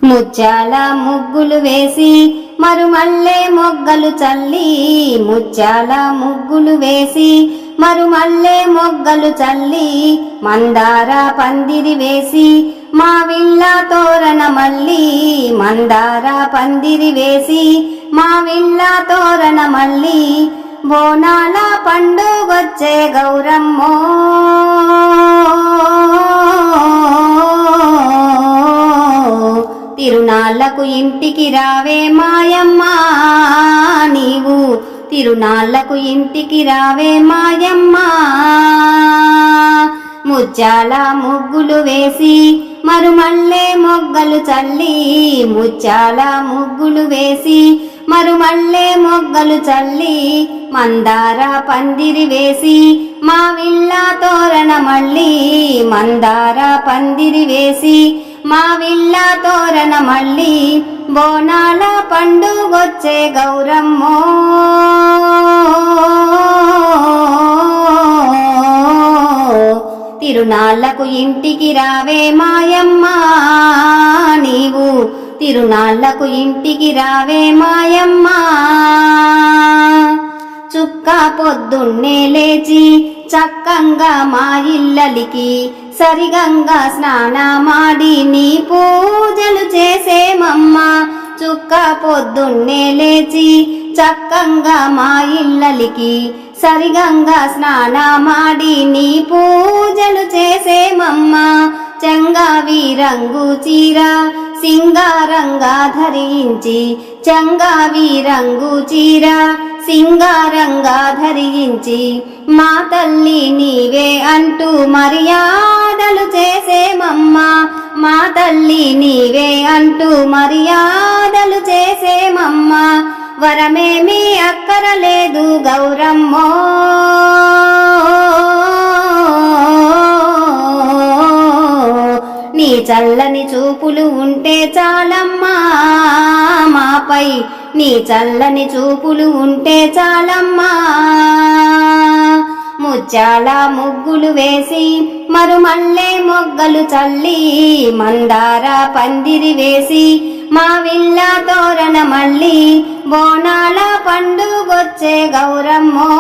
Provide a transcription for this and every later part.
ముత్యాల ముగ్గులు వేసి మరుమల్లె మొగ్గలు చల్లి, ముత్యాల ముగ్గులు వేసి మరుమల్లె మొగ్గలు చల్లి, మందార పందిరి వేసి మావిళ్ళ తోరణ మల్లి, మందార పందిరి వేసి మావిళ్ళ తోరణ మల్లి, బోనాల పండుగొచ్చే గౌరమ్మో తిరునాళ్లకు ఇంటికి రావే మాయమ్మ, నీవు తిరునాళ్లకు ఇంటికి రావే మాయమ్మ. ముత్యాల ముగ్గులు వేసి మరుమల్లె మొగ్గలు చల్లి, ముత్యాల ముగ్గులు వేసి మరుమల్లె మొగ్గలు చల్లి, మందార పందిరి వేసి మావిళ్ళ తోరణ మల్లి, మందార పందిరి వేసి మావిళ్ళ తోరణ మల్లి, బోనాల పండుగొచ్చే గౌరమ్మో తిరునాళ్లకు ఇంటికి రావే మాయమ్మ, నీవు తిరునాళ్లకు ఇంటికి రావే మాయమ్మ. చుక్క పొద్దున్నే లేచి చక్కంగా మా ఇల్లలికి సరిగంగా స్నానమాడి నీ పూజలు చేసేమమ్మ. చుక్క పొద్దున్నే లేచి చక్కంగా మా ఇల్లలికి సరిగంగా స్నానమాడి నీ పూజలు చేసేమమ్మ. చెంగావి రంగు చీర సింగారంగా ధరించి, చెంగావి రంగు చీర సింగారంగా ధరించి, మా తల్లి నీవే అంటూ మర్యాదలు చేసేమమ్మ, మా తల్లి నీవే అంటూ మర్యాదలు చేసేమమ్మ. వరమేమీ అక్కరలేదు గౌరమ్మో నీ చల్లని చూపులు ఉంటే చాలమ్మా మాపై, నీ చల్లని చూపులు ఉంటే చాలమ్మా. ముత్యాల ముగ్గులు వేసి మరుమల్లె మొగ్గలు చల్లి, మందార పందిరి వేసి మావిళ్ళ తోరణ మల్లి, బోనాల పండుగొచ్చే గౌరమ్మో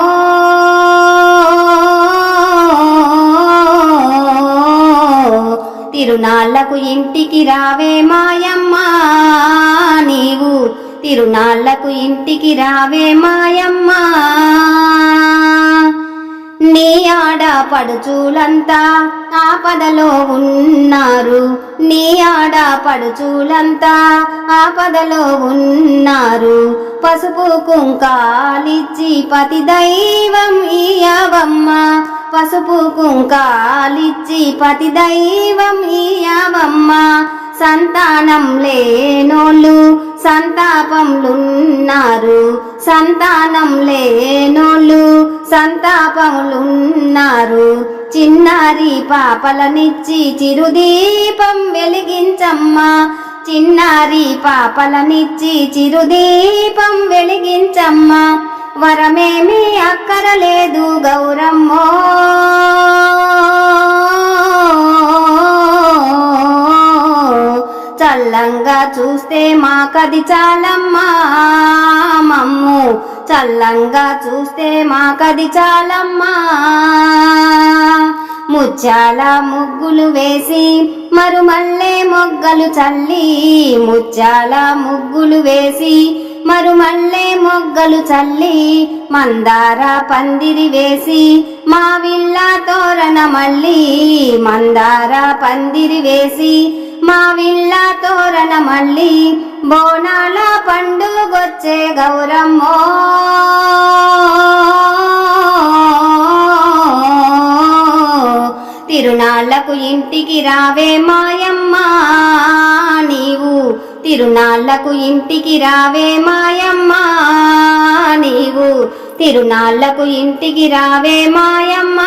తిరునాళ్లకు ఇంటికి రావే మాయమ్మ, నీవు తిరునాళ్లకు ఇంటికి రావే మాయమ్మ. నీ ఆడపడుచులంతా ఆపదలో ఉన్నారు, నీ ఆడపడుచులంతా ఆపదలో ఉన్నారు, పసుపు కుంకాలిచ్చి పతి దైవం ఇయ్యవమ్మ, పసుపు కుంకాలిచ్చి పతి దైవం ఇయ్యవమ్మ. సంతానం లేనోళ్ళు సంతాపంలున్నారు, సంతానం లేనోళ్ళు సంతాపములున్నారు, చిన్నారి పాపలనిచ్చి చిరుదీపం వెలిగించమ్మా, చిన్నారి పాపలనిచ్చి చిరుదీపం వెలిగించమ్మా. వరమేమీ అక్కరలేదు గౌరమ్మో చల్లంగా చూస్తే మాకది చాలమ్మా, మమ్ము చల్లంగా చూస్తే మాకది చాలమ్మా. ముత్యాల ముగ్గులు వేసి మరుమల్లె మొగ్గలు చల్లి, ముత్యాల ముగ్గులు వేసి మరుమల్లె మొగ్గలు చల్లి, మందార పందిరి వేసి మావిళ్ళ తోరణ మల్లి, మందార పందిరి వేసి మావిళ్ళ తోరణ మల్లి, బోనాల పండుగొచ్చే గౌరమ్మో తిరునాళ్లకు ఇంటికి రావే మాయమ్మ, నీవు తిరునాళ్లకు ఇంటికి రావే మాయమ్మ, నీవు తిరునాళ్లకు ఇంటికి రావే మాయమ్మ.